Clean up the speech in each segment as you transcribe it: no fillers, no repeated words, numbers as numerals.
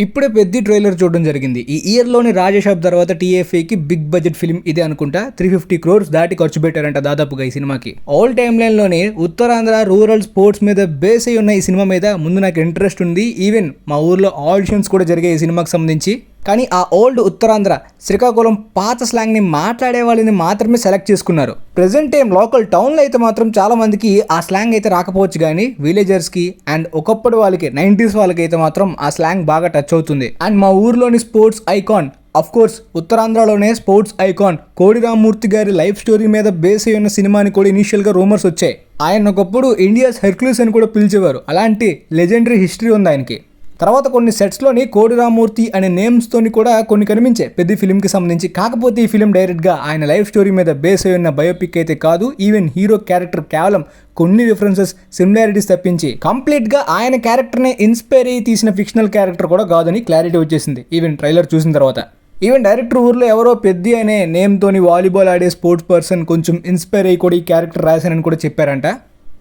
ఇప్పుడే పెద్ద ట్రైలర్ చూడడం జరిగింది. ఈ ఇయర్లోని రాజేషాబ్ తర్వాత టీఎఫ్ఏకి బిగ్ బడ్జెట్ ఫిల్మ్ ఇదే అనుకుంటా. 350 crores దాటి ఖర్చు పెట్టారంట దాదాపుగా ఈ సినిమాకి. ఓల్డ్ టైమ్ లైన్ లోని ఉత్తరాంధ్ర రూరల్ స్పోర్ట్స్ మీద బేస్ అయి ఉన్న ఈ సినిమా మీద ముందు నాకు ఇంట్రెస్ట్ ఉంది. ఈవెన్ మా ఊర్లో ఆడిషన్స్ కూడా జరిగాయి ఈ సినిమాకి సంబంధించి. కానీ ఆ ఓల్డ్ ఉత్తరాంధ్ర శ్రీకాకుళం పాత స్లాంగ్ని మాట్లాడే వాళ్ళని మాత్రమే సెలెక్ట్ చేసుకున్నారు. ప్రెసెంట్ టైం లోకల్ టౌన్లో అయితే మాత్రం చాలా మందికి ఆ స్లాంగ్ అయితే రాకపోవచ్చు, కానీ విలేజర్స్కి అండ్ ఒకప్పటి వాళ్ళకి 90s వాళ్ళకి అయితే మాత్రం ఆ స్లాంగ్ బాగా టచ్ అవుతుంది. అండ్ మా ఊర్లోని స్పోర్ట్స్ ఐకాన్, అఫ్ కోర్స్ ఉత్తరాంధ్రలోనే స్పోర్ట్స్ ఐకాన్ కోడి రామ్మూర్తి గారి లైఫ్ స్టోరీ మీద బేస్ అయి ఉన్న సినిమాని కూడా ఇనీషియల్గా రూమర్స్ వచ్చాయి. ఆయన ఒకప్పుడు ఇండియాస్ హెర్క్యులిస్ అని కూడా పిలిచేవారు. అలాంటి లెజెండరీ హిస్టరీ ఉంది ఆయనకి. తర్వాత కొన్ని సెట్స్లోని కోడి రామ్మూర్తి అనే నేమ్స్తోని కూడా కొన్ని కనిపించాయి పెద్ద ఫిలింకి సంబంధించి. కాకపోతే ఈ ఫిలిం డైరెక్ట్గా ఆయన లైఫ్ స్టోరీ మీద బేస్ అయి ఉన్న బయోపిక్ అయితే కాదు. ఈవెన్ హీరో క్యారెక్టర్ కేవలం కొన్ని రిఫరెన్సెస్ సిమిలారిటీస్ తప్పించి కంప్లీట్గా ఆయన క్యారెక్టర్నే ఇన్స్పైర్ అయ్యి తీసిన ఫిక్షనల్ క్యారెక్టర్ కూడా కాదని క్లారిటీ వచ్చేసింది ఈవెన్ ట్రైలర్ చూసిన తర్వాత. ఈవెన్ డైరెక్టర్ ఊర్లో ఎవరో పెద్ద అనే నేమ్తోని వాలీబాల్ ఆడే స్పోర్ట్స్ పర్సన్ కొంచెం ఇన్స్పైర్ అయ్యి కూడా ఈ క్యారెక్టర్ రాశానని కూడా చెప్పారంట.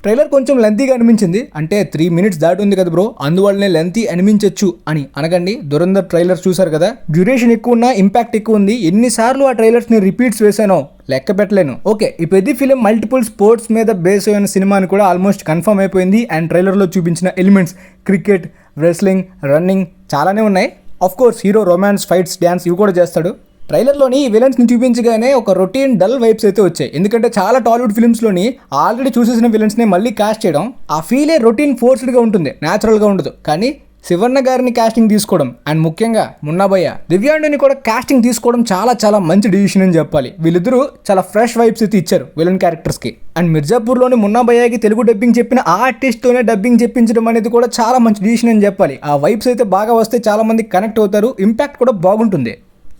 ట్రైలర్ కొంచెం లెంతీగా అనిపించింది. అంటే 3 minutes దాటి ఉంది కదా బ్రో, అందువల్లనే లెంతీ అనిపించచ్చు అని అనకండి. దురంధర్ ట్రైలర్ చూసారు కదా, డ్యూరేషన్ ఎక్కువ ఉన్నా ఇంపాక్ట్ ఎక్కువ ఉంది. ఎన్నిసార్లు ఆ ట్రైలర్స్ని రిపీట్స్ వేసానో లెక్క పెట్టలేను. ఓకే, ఈ పెద్ద ఫిలిం మల్టిపుల్ స్పోర్ట్స్ మీద బేస్ అయిన సినిమా అని కూడా ఆల్మోస్ట్ కన్ఫర్మ్ అయిపోయింది. అండ్ ట్రైలర్లో చూపించిన ఎలిమెంట్స్ క్రికెట్, రెస్లింగ్, రన్నింగ్ చాలానే ఉన్నాయి. Of course hero romance, fights, dance ఇవి కూడా చేస్తాడు. ట్రైలర్లోని విలన్స్ని చూపించగానే ఒక రొటీన్ డల్ వైబ్స్ అయితే వచ్చాయి. ఎందుకంటే చాలా టాలీవుడ్ ఫిల్మ్స్లోని ఆల్రెడీ చూసేసిన విలన్స్ని మళ్ళీ కాస్ట్ చేయడం, ఆ ఫీలే రొటీన్ ఫోర్స్డ్గా ఉంటుంది, న్యాచురల్గా ఉండదు. కానీ శివన్న గారిని కాస్టింగ్ తీసుకోవడం అండ్ ముఖ్యంగా మున్నాభయ్య, దివ్యాండుని కూడా కాస్టింగ్ తీసుకోవడం చాలా చాలా మంచి డిసిషన్ అని చెప్పాలి. వీళ్ళిద్దరూ చాలా ఫ్రెష్ వైబ్స్ అయితే ఇచ్చారు విలన్ క్యారెక్టర్స్కి. అండ్ మిర్జాపూర్లోని మున్నాభయ్యకి తెలుగు డబ్బింగ్ చెప్పిన ఆ ఆర్టిస్ట్తోనే డబ్బింగ్ చెప్పించడం అనేది కూడా చాలా మంచి డిసిషన్ అని చెప్పాలి. ఆ వైబ్స్ అయితే బాగా వస్తే చాలా మంది కనెక్ట్ అవుతారు, ఇంపాక్ట్ కూడా బాగుంటుంది.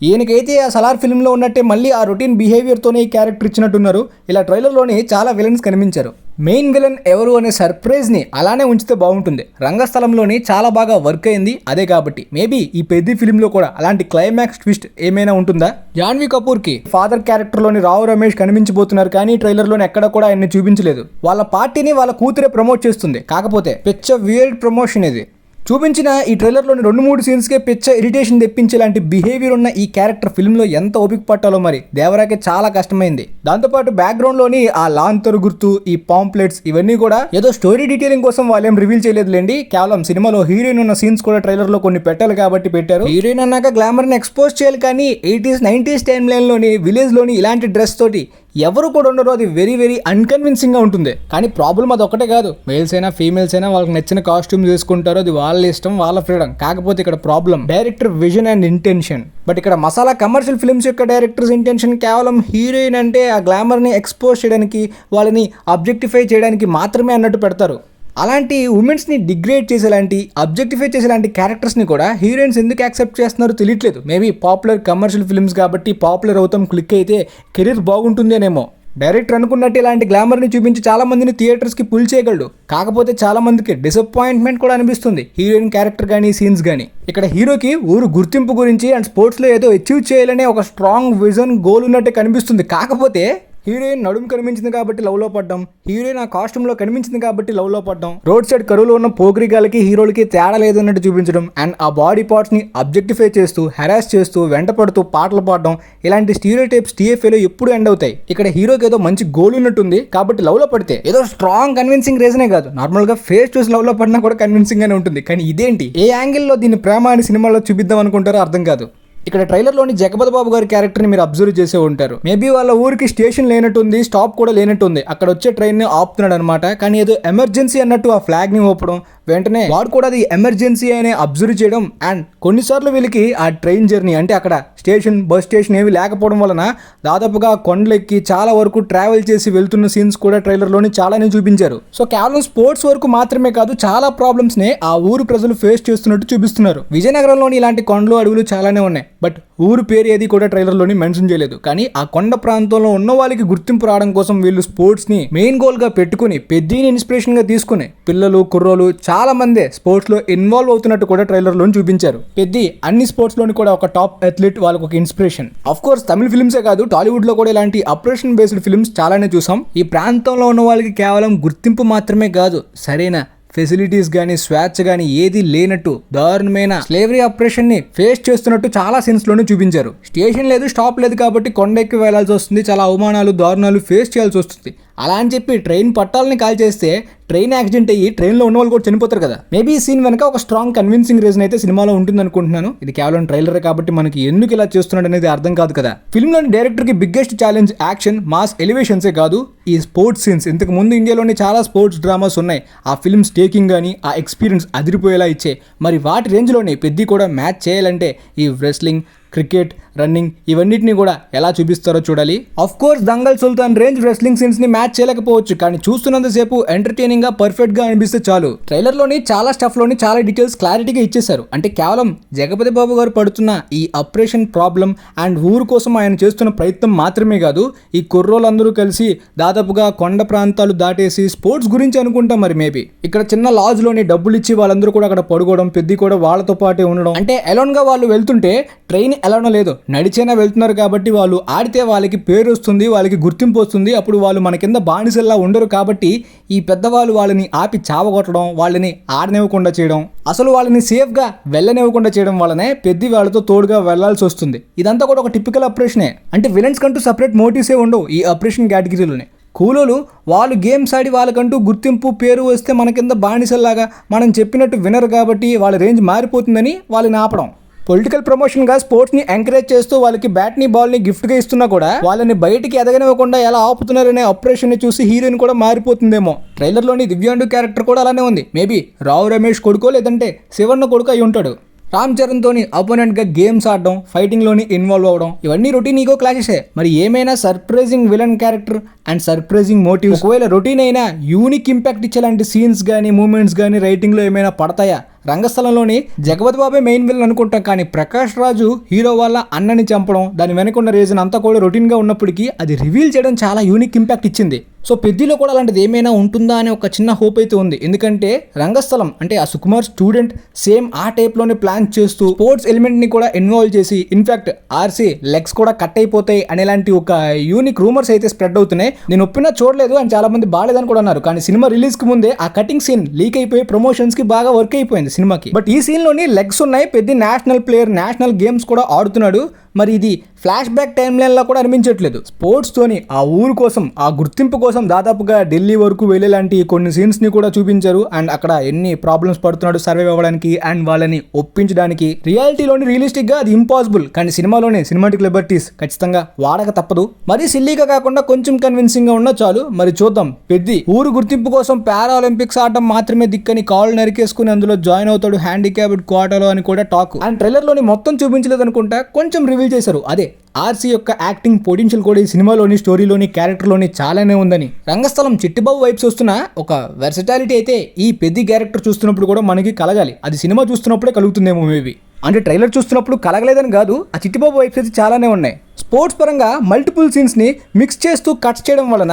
ఈయనకైతే ఆ సలార్ ఫిల్మ్లో ఉన్నట్టే మళ్ళీ ఆ రొటీన్ బిహేవియర్తోనే ఈ క్యారెక్టర్ ఇచ్చినట్టున్నారు. ఇలా ట్రైలర్లోని చాలా విలన్స్ కనిపించారు. మెయిన్ విలన్ ఎవరు అనే సర్ప్రైజ్ని అలానే ఉంచితే బాగుంటుంది. రంగస్థలంలోని చాలా బాగా వర్క్ అయింది అదే కాబట్టి మేబీ ఈ పెద్ద ఫిల్మ్లో కూడా అలాంటి క్లైమాక్స్ ట్విస్ట్ ఏమైనా ఉంటుందా? జాన్వీ కపూర్కి ఫాదర్ క్యారెక్టర్లోని రావు రమేష్ కనిపించబోతున్నారు, కానీ ట్రైలర్లోని ఎక్కడ కూడా ఆయన్ని చూపించలేదు. వాళ్ళ పార్టీని వాళ్ళ కూతురే ప్రమోట్ చేస్తుంది. కాకపోతే పిచ్చ వియర్డ్ ప్రమోషన్ ఇది. చూపించిన ఈ ట్రైలర్లోని 2-3 సీన్స్కే పిచ్చ ఇరిటేషన్ తెప్పించేలాంటి బిహేవియర్ ఉన్న ఈ క్యారెక్టర్ ఫిల్మ్లో ఎంత ఓపిక పట్టాలో మరి దేవరాకే చాలా కష్టమైంది. దాంతోపాటు బ్యాక్గ్రౌండ్లోని ఆ లాంతరు గుర్తు, ఈ పాంప్లెట్స్ ఇవన్నీ కూడా ఏదో స్టోరీ డీటెయిలింగ్ కోసం వాళ్ళేం రివీల్ చేయలేదులేండి. కేవలం సినిమాలో హీరోయిన్ ఉన్న సీన్స్ కూడా ట్రైలర్లో కొన్ని పెట్టాలి కాబట్టి పెట్టారు. హీరోయిన్ అన్నాక గ్లామర్ని ఎక్స్పోజ్ చేయాలి, కానీ 80s 90s టైమ్ లైన్లోని విలేజ్లోని ఇలాంటి డ్రెస్ తోటి ఎవరు కూడా ఉండరు. అది వెరీ వెరీ అన్కన్విన్సింగ్గా ఉంటుంది. కానీ ప్రాబ్లం అది ఒకటే కాదు, మేల్స్ అయినా ఫీమేల్స్ అయినా వాళ్ళకి నచ్చిన కాస్ట్యూమ్ వేసుకుంటారు, అది వాళ్ళ ఇష్టం, వాళ్ళ ఫ్రీడమ్. కాకపోతే ఇక్కడ problem director vision and intention. But ఇక్కడ మసాలా కమర్షియల్ ఫిల్మ్స్ యొక్క డైరెక్టర్స్ ఇంటెన్షన్ కేవలం హీరోయిన్ అంటే ఆ గ్లామర్ని ఎక్స్పోజ్ చేయడానికి, వాళ్ళని అబ్జెక్టిఫై చేయడానికి మాత్రమే అన్నట్టు పెడతారు. అలాంటి ఉమెన్స్ని డిగ్రేడ్ చేసేలాంటి, అబ్జెక్టిఫై చేసేలాంటి క్యారెక్టర్స్ని కూడా హీరోయిన్స్ ఎందుకు యాక్సెప్ట్ చేస్తున్నారో తెలియట్లేదు. మేబీ పాపులర్ కమర్షియల్ ఫిల్మ్స్ కాబట్టి పాపులర్ అవుతాం, క్లిక్ అయితే కెరీర్ బాగుంటుందేనేమో. డైరెక్టర్ అనుకున్నట్టు ఇలాంటి గ్లామర్ని చూపించి చాలా మందిని థియేటర్స్కి పుల్ చేయగలడు. కాకపోతే చాలా మందికి డిసప్పాయింట్మెంట్ కూడా అనిపిస్తుంది హీరోయిన్ క్యారెక్టర్ కానీ సీన్స్ కానీ. ఇక్కడ హీరోకి ఊరు గుర్తింపు గురించి అండ్ స్పోర్ట్స్లో ఏదో అచీవ్ చేయాలనే ఒక స్ట్రాంగ్ విజన్, గోల్ ఉన్నట్టే కనిపిస్తుంది. కాకపోతే హీరోయిన్ నడుము కనిపించింది కాబట్టి లవ్లో పడ్డాం, హీరోయిన్ ఆ కాస్ట్యూమ్లో కనిపించింది కాబట్టి లవ్లో పడ్డాం, రోడ్ సైడ్ కరువులో ఉన్న పోకిరిగాలకి హీరోలకి తేడా లేదన్నట్టు చూపించడం, అండ్ ఆ బాడీ పార్ట్స్ని అబ్జెక్టిఫై చేస్తూ, హెరాస్ చేస్తూ, వెంట పడుతూ పాటలు పాడడం, ఇలాంటి స్టీరియోటైప్స్ టీఎఫ్ఏలో ఎప్పుడు ఎండ్ అవుతాయి. ఇక్కడ హీరోకి ఏదో మంచి గోల్ ఉన్నట్టుంది కాబట్టి లవ్లో పడితే ఏదో స్ట్రాంగ్ కన్విన్సింగ్ రీజనే కాదు, నార్మల్గా ఫేస్ చూసి లవ్లో పడినా కూడా కన్విన్సింగ్ గానే ఉంటుంది. కానీ ఇదేంటి, ఏ యాంగిల్లో దీన్ని ప్రేమ అని సినిమాలో చూపిద్దాం అనుకుంటారో అర్థం కాదు. ఇక్కడ ట్రైలర్లోని జగపతి బాబు గారి క్యారెక్టర్ని మీరు అబ్జర్వ్ చేసే ఉంటారు. మేబీ వాళ్ళ ఊరికి స్టేషన్ లేనట్టుంది, స్టాప్ కూడా లేనట్టుంది, అక్కడ వచ్చే ట్రైన్ని ఆపుతున్నాడు అనమాట. కానీ ఏదో ఎమర్జెన్సీ అన్నట్టు ఆ ఫ్లాగ్ని ఊపడం, వెంటనే వాడు కూడా అది ఎమర్జెన్సీ అని అబ్జర్వ్ చేయడం. అండ్ కొన్నిసార్లు వీళ్ళకి ఆ ట్రైన్ జర్నీ అంటే అక్కడ స్టేషన్, బస్ స్టేషన్ ఏవి లేకపోవడం వలన దాదాపుగా కొండలెక్కి చాలా వరకు ట్రావెల్ చేసి వెళ్తున్న సీన్స్ కూడా ట్రైలర్లోని చాలానే చూపించారు. సో కేవలం స్పోర్ట్స్ వరకు మాత్రమే కాదు, చాలా ప్రాబ్లమ్స్ని ఆ ఊరు ప్రజలు ఫేస్ చేస్తున్నట్టు చూపిస్తున్నారు. విజయనగరంలోని ఇలాంటి కొండలు, అడవులు చాలానే ఉన్నాయి. బట్ ఊరు పేరు ఏది కూడా ట్రైలర్లోని మెన్షన్ చేయలేదు. కానీ ఆ కొండ ప్రాంతంలో ఉన్న వాళ్ళకి గుర్తింపు రావడం కోసం వీళ్ళు స్పోర్ట్స్ని మెయిన్ గోల్గా పెట్టుకుని, పెద్దని ఇన్స్పిరేషన్గా తీసుకుని పిల్లలు, కుర్రోలు చాలా మంది స్పోర్ట్స్లో ఇన్వాల్వ్ అవుతున్నట్టు కూడా ట్రైలర్లోని చూపించారు. పెద్ద అన్ని స్పోర్ట్స్లోని కూడా ఒక టాప్ అథ్లీట్, వాళ్ళకి ఒక ఇన్స్పిరేషన్. ఆఫ్ కోర్స్ తమిళ ఫిల్మ్సే కాదు, టాలీవుడ్లో కూడా ఇలాంటి ఆపరేషన్ బేస్డ్ ఫిల్మ్స్ చాలానే చూసాం. ఈ ప్రాంతంలో ఉన్న వాళ్ళకి కేవలం గుర్తింపు మాత్రమే కాదు, సరైన ఫెసిలిటీస్ గానీ స్వేచ్ఛ గానీ ఏది లేనట్టు దారుణమైన స్లేవరీ ఆపరేషన్ ని ఫేస్ చేస్తున్నట్టు చాలా సీన్స్ లోనే చూపించారు. స్టేషన్ లేదు, స్టాప్ లేదు కాబట్టి కొండ ఎక్కి వెళ్లాల్సి వస్తుంది, చాలా అవమానాలు దారుణాలు ఫేస్ చేయాల్సి వస్తుంది. అలా అని చెప్పి ట్రైన్ పట్టాలని కాల్ చేస్తే ట్రైన్ యాక్సిడెంట్ అయ్యి ట్రైన్లో ఉన్న వాళ్ళు కూడా చనిపోతారు కదా. మేబీ ఈ సీన్ వెనక ఒక స్ట్రాంగ్ కన్విన్సింగ్ రీజన్ అయితే సినిమాలో ఉంటుంది అనుకుంటున్నాను. ఇది కేవలం ట్రైలర్ కాబట్టి మనకి ఎందుకు ఇలా చేస్తున్నాడు అనేది అర్థం కాదు కదా. ఫిల్మ్లోని డైరెక్టర్కి బిగ్గెస్ట్ ఛాలెంజ్ యాక్షన్ మాస్ ఎలివేషన్సే కాదు, ఈ స్పోర్ట్స్ సీన్స్. ఇంతకు ముందు ఇండియాలోని చాలా స్పోర్ట్స్ డ్రామాస్ ఉన్నాయి, ఆ ఫిల్మ్స్ టేకింగ్ కానీ ఆ ఎక్స్పీరియన్స్ అదిరిపోయేలా ఇచ్చే. మరి వాటి రేంజ్లోనే పెద్ది కూడా మ్యాచ్ చేయాలంటే ఈ రెస్లింగ్, క్రికెట్, రన్నింగ్ ఇవన్నిటిని కూడా ఎలా చూపిస్తారో చూడాలి. Of course Dangal Sultan range wrestling scenes ని మ్యాచ్ చేయలేకపోవచ్చు, కానీ చూస్తున్నంతసేపు ఎంటర్టైనింగ్ గా పర్ఫెక్ట్ గా అనిపిస్తే చాలు. ట్రైలర్ లోని చాలా స్టఫ్ లోని చాలా డీటెయిల్స్ క్లారిటీగా ఇచ్చేశారు. అంటే కేవలం జగపతి బాబు గారు పడుతున్న ఈ ఆపరేషన్ ప్రాబ్లం అండ్ ఊరు కోసం ఆయన చేస్తున్న ప్రయత్నం మాత్రమే కాదు, ఈ కుర్రోళ్ళందరూ కలిసి దాదాపుగా కొండ ప్రాంతాలు దాటేసి స్పోర్ట్స్ గురించి అనుకుంటాం. మరి మేబీ ఇక్కడ చిన్న లాజ్ లోని డబ్బులు ఇచ్చి వాళ్ళందరూ కూడా అక్కడ పడుకోవడం, పెద్ది కూడా వాళ్ళతో పాటే ఉండడం. అంటే ఎలోన్ గా వాళ్ళు వెళ్తుంటే ట్రైన్ ఎలానో లేదు, నడిచైనా వెళ్తున్నారు కాబట్టి వాళ్ళు ఆడితే వాళ్ళకి పేరు వస్తుంది, వాళ్ళకి గుర్తింపు వస్తుంది. అప్పుడు వాళ్ళు మన కింద బానిసల్లా ఉండరు కాబట్టి ఈ పెద్దవాళ్ళు వాళ్ళని ఆపి చావగొట్టడం, వాళ్ళని ఆడనివ్వకుండా చేయడం, అసలు వాళ్ళని సేఫ్గా వెళ్ళనివ్వకుండా చేయడం వల్లనే పెద్ద వాళ్ళతో తోడుగా వెళ్లాల్సి వస్తుంది. ఇదంతా కూడా ఒక టిపికల్ ఆపరేషనే. అంటే విలన్స్ కంటూ సపరేట్ మోటివ్సే ఉండవు ఈ ఆపరేషన్ కేటగిరీలోనే. కూలోలు వాళ్ళు గేమ్స్ ఆడి వాళ్ళకంటూ గుర్తింపు పేరు వస్తే మన కింద బానిసల్లాగా మనం చెప్పినట్టు వినరు కాబట్టి వాళ్ళ రేంజ్ మారిపోతుందని వాళ్ళని ఆపడం. పొలిటికల్ ప్రమోషన్గా స్పోర్ట్స్ని ఎంకరేజ్ చేస్తూ వాళ్ళకి బ్యాట్ని బాల్ని గిఫ్ట్గా ఇస్తున్నా కూడా వాళ్ళని బయటికి ఎదగనివ్వకుండా ఎలా ఆపుతున్నారనే ఆపరేషన్ని చూసి హీరోయిన్ కూడా మారిపోతుందేమో. ట్రైలర్లోని దివ్యాండు క్యారెక్టర్ కూడా అలానే ఉంది. మేబీ రావు రమేష్ కొడుకో లేదంటే శివన్న కొడుకు అయి ఉంటాడు. రామ్ చరణ్తోని అపోనెంట్గా గేమ్స్ ఆడడం, ఫైటింగ్లోని ఇన్వాల్వ్ అవ్వడం ఇవన్నీ రొటీన్ ఈగో క్లాషెసే. మరి ఏమైనా surprising villain character and surprising motive, ఒకవేళ రొటీన్ అయినా యూనిక్ ఇంపాక్ట్ ఇచ్చేలాంటి సీన్స్ కానీ మూమెంట్స్ కానీ రైటింగ్లో ఏమైనా పడతాయా? రంగస్థలంలోని జగపతి బాబే మెయిన్ విలన్ అనుకుంటాం, కానీ ప్రకాష్ రాజు హీరో వాళ్ళ అన్నని చంపడం, దాని వెనకున్న రీజన్ అంతా కూడా రొటీన్గా ఉన్నప్పటికీ అది రివీల్ చేయడం చాలా యూనిక్ ఇంపాక్ట్ ఇచ్చింది. సో పెద్దిలో కూడా అలాంటిది ఏమైనా ఉంటుందా అనే ఒక చిన్న హోప్ అయితే ఉంది. ఎందుకంటే రంగస్థలం అంటే ఆ సుకుమార్ స్టూడెంట్ సేమ్ ఆ టైప్లోనే ప్లాన్ చేస్తూ స్పోర్ట్స్ ఎలిమెంట్ని కూడా ఇన్వాల్వ్ చేసి, ఇన్ఫాక్ట్ ఆర్సీ లెగ్స్ కూడా కట్ అయిపోతాయి అనేలాంటి ఒక యూనిక్ రూమర్స్ అయితే స్ప్రెడ్ అవుతున్నాయి. నేను ఒప్పినా చూడలేదు అని చాలా మంది బాగాలేదని కూడా అన్నారు, కానీ సినిమా రిలీజ్ కి ముందే ఆ కటింగ్ సీన్ లీక్ అయిపోయి ప్రమోషన్స్ కి బాగా వర్క్ అయిపోయింది సినిమాకి. బట్ ఈ సీన్ లోని లెగ్స్ ఉన్నాయి, పెద్ద నేషనల్ ప్లేయర్, నేషనల్ గేమ్స్ కూడా ఆడుతున్నాడు. మరి ఇది ఫ్లాష్ బ్యాక్ టైమ్ లైన్ లా కూడా అనిపించట్లేదు. స్పోర్ట్స్ తోని ఆ ఊరు కోసం, ఆ గుర్తింపు కోసం దాదాపుగా ఢిల్లీ వరకు వెళ్ళేలాంటి కొన్ని సీన్స్ ని కూడా చూపించారు. అండ్ అక్కడ ఎన్ని ప్రాబ్లమ్స్ పడుతున్నాడు సర్వైవ్ అవ్వడానికి అండ్ వాళ్ళని ఒప్పించడానికి. రియాలిటీలోని రియలిస్టిక్ గా అది ఇంపాసిబుల్, కానీ సినిమాలోనే సినిమాటిక్ లిబర్టీస్ ఖచ్చితంగా వాడక తప్పదు. మరి సిల్లీగా కాకుండా కొంచెం కన్విన్సింగ్ గా ఉన్నా చాలు. మరి చూద్దాం, పెద్ది ఊరు గుర్తింపు కోసం పారాలింపిక్స్ ఆడడం మాత్రమే దిక్కని కాళ్ళు నరికేసుకుని అందులో జాయిన్ అవుతాడు హ్యాండిక్యాప్డ్ కోటాలో అని కూడా టాక్. అండ్ ట్రైలర్ లోని మొత్తం చూపించలేదు అనుకుంటా, కొంచెం రివీల్ చేశారు. అదే ఆర్సీ యొక్క యాక్టింగ్ పొటెన్షియల్ కూడా ఈ సినిమాలోని, స్టోరీలోని, క్యారెక్టర్లోని చాలానే ఉందని. రంగస్థలం చిట్టిబాబు వైబ్స్ వస్తున్న ఒక వెర్సటాలిటీ అయితే ఈ పెద్ద క్యారెక్టర్ చూస్తున్నప్పుడు కూడా మనకి కలగాలి. అది సినిమా చూస్తున్నప్పుడే కలుగుతుందేమో మేబీ. అంటే ట్రైలర్ చూస్తున్నప్పుడు కలగలేదని కాదు, ఆ చిట్టిబాబు వైబ్స్ అయితే చాలానే ఉన్నాయి. స్పోర్ట్స్ పరంగా మల్టిపుల్ సీన్స్ని మిక్స్ చేస్తూ కట్స్ చేయడం వలన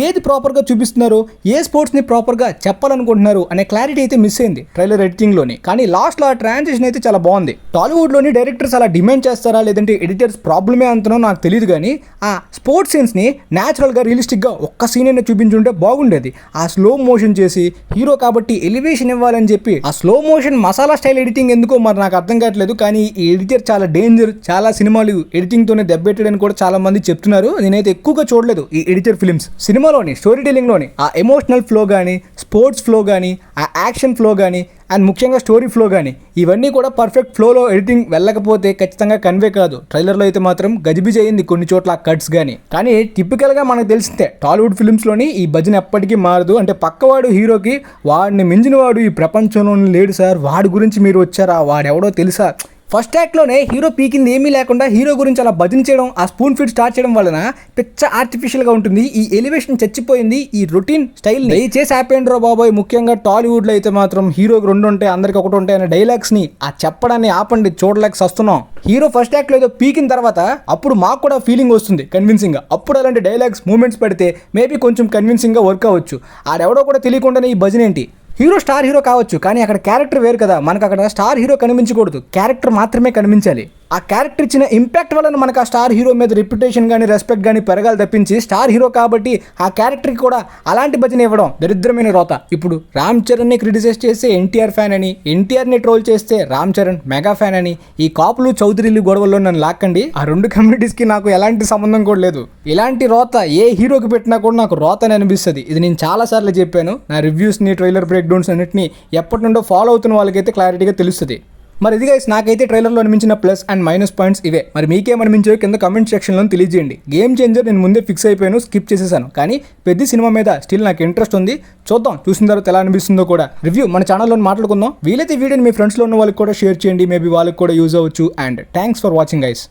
ఏది ప్రాపర్గా చూపిస్తున్నారు, ఏ స్పోర్ట్స్ని ప్రాపర్గా చెప్పాలనుకుంటున్నారు అనే క్లారిటీ అయితే మిస్ అయింది ట్రైలర్ ఎడిటింగ్లోని. కానీ లాస్ట్లో ఆ ట్రాన్సిషన్ అయితే చాలా బాగుంది. టాలీవుడ్లోని డైరెక్టర్స్ అలా డిమాండ్ చేస్తారా లేదంటే ఎడిటర్స్ ప్రాబ్లమే అంతనో నాకు తెలియదు, కానీ ఆ స్పోర్ట్స్ సీన్స్ని న్యాచురల్గా రియలిస్టిక్గా ఒక్క సీన్ అయినా చూపించుంటే బాగుండేది. ఆ స్లో మోషన్ చేసి హీరో కాబట్టి ఎలివేషన్ ఇవ్వాలని చెప్పి ఆ slow motion masala style editing ఎందుకో మరి నాకు అర్థం కావట్లేదు. కానీ ఈ ఎడిటర్ చాలా డేంజర్, చాలా సినిమాలు ఎడిటింగ్తోనే దెబ్బెట్టడం కూడా చాలా మంది చెప్తున్నారు. నేనైతే ఎక్కువగా చూడలేదు ఈ ఎడిటర్ ఫిల్మ్స్. సినిమాలోని స్టోరీ టెల్లింగ్ లోని ఆ ఎమోషనల్ ఫ్లో కానీ, స్పోర్ట్స్ ఫ్లో కానీ, ఆ యాక్షన్ ఫ్లో కానీ అండ్ ముఖ్యంగా స్టోరీ ఫ్లో కానీ ఇవన్నీ కూడా పర్ఫెక్ట్ ఫ్లోలో ఎడిటింగ్ వెళ్ళకపోతే ఖచ్చితంగా కన్వే కాదు. ట్రైలర్లో అయితే మాత్రం గజిబిజి అయింది కొన్ని చోట్ల కట్స్ కానీ టిపికల్గా మనకు తెలిసిందే టాలీవుడ్ ఫిల్మ్స్లోని ఈ భజన ఎప్పటికీ మారదు. అంటే పక్కవాడు హీరోకి వాడిని మించిన వాడు ఈ ప్రపంచంలోని లేడు సార్, వాడి గురించి మీరు వచ్చారా, వాడెవడో తెలుసా. ఫస్ట్ యాక్ట్లోనే హీరో పీకింది ఏమీ లేకుండా హీరో గురించి అలా భజన చేయడం, ఆ స్పూన్ ఫీడ్ స్టార్ట్ చేయడం వలన పిచ్చ ఆర్టిఫిషియల్గా ఉంటుంది. ఈ ఎలివేషన్ చచ్చిపోయింది. ఈ రొటీన్ స్టైల్ దయచేసి ఆపేయండి రా బాబోయ్. ముఖ్యంగా టాలీవుడ్లో అయితే మాత్రం హీరోకి 2 ఉంటాయి, అందరికి 1 ఉంటాయి అనే డైలాగ్స్ని ఆ చెప్పడాన్ని ఆపండి, చూడలేక వస్తున్నాం. హీరో ఫస్ట్ యాక్ట్లో ఏదో పీకిన తర్వాత అప్పుడు మాకు కూడా ఫీలింగ్ వస్తుంది కన్విన్సింగ్గా. అప్పుడు అలాంటి డైలాగ్స్ మూమెంట్స్ పెడితే మేబీ కొంచెం కన్విన్సింగ్గా వర్క్ అవ్వచ్చు. ఆడెవడో కూడా తెలియకుండానే ఈ భజన ఏంటి. హీరో స్టార్ హీరో కావచ్చు, కానీ అక్కడ క్యారెక్టర్ వేరు కదా. మనకు అక్కడ స్టార్ హీరో కనిపించకూడదు, క్యారెక్టర్ మాత్రమే కనిపించాలి. ఆ క్యారెక్టర్ ఇచ్చిన ఇంపాక్ట్ వలన మనకు ఆ స్టార్ హీరో మీద రెప్యుటేషన్ కానీ రెస్పెక్ట్ కానీ పెరగాలి తప్పించి స్టార్ హీరో కాబట్టి ఆ క్యారెక్టర్కి కూడా అలాంటి భజన ఇవ్వడం దరిద్రమైన రోత. ఇప్పుడు రామ్ చరణ్ని క్రిటిసైజ్ చేస్తే ఎన్టీఆర్ ఫ్యాన్ అని, ఎన్టీఆర్ని ట్రోల్ చేస్తే రామ్ చరణ్ మెగా ఫ్యాన్ అని, ఈ కాపులు చౌదరీలు గొడవల్లో నన్ను లాక్కండి. ఆ రెండు కమ్యూనిటీస్కి నాకు ఎలాంటి సంబంధం కూడా లేదు. ఇలాంటి రోత ఏ హీరోకి పెట్టినా కూడా నాకు రోత అని అనిపిస్తుంది. ఇది నేను చాలాసార్లు చెప్పాను. నా రివ్యూస్ని ట్రైలర్ బ్రేక్ డౌన్స్ అన్నింటినీ ఎప్పటి నుండో ఫాలో అవుతున్న వాళ్ళకైతే క్లారిటీగా తెలుస్తుంది. మరి ఇది గైస్ నాకైతే ట్రైలర్లో అనిపించిన ప్లస్ అండ్ మైనస్ పాయింట్స్ ఇవే. మరి మీకేమనిపించాయో కింద కమెంట్ సెక్షన్లో తెలియజేయండి. గేమ్ చేంజర్ నేను ముందే ఫిక్స్ అయిపోయాను, స్కిప్ చేసేసాను. కానీ పెద్ద సినిమా మీద స్టిల్ నాకు ఇంట్రెస్ట్ ఉంది. చూద్దాం, చూసిన తర్వాత ఎలా అనిపిస్తుందో కూడా రివ్యూ మన ఛానల్లో మాట్లాడుకుందాం. వీలైతే వీడియోని మీ ఫ్రెండ్స్లో ఉన్న వాళ్ళకి కూడా షేర్ చేయండి, మేబీ వాళ్ళకి కూడా యూజ్ అవ్వచ్చు. And thanks for watching guys.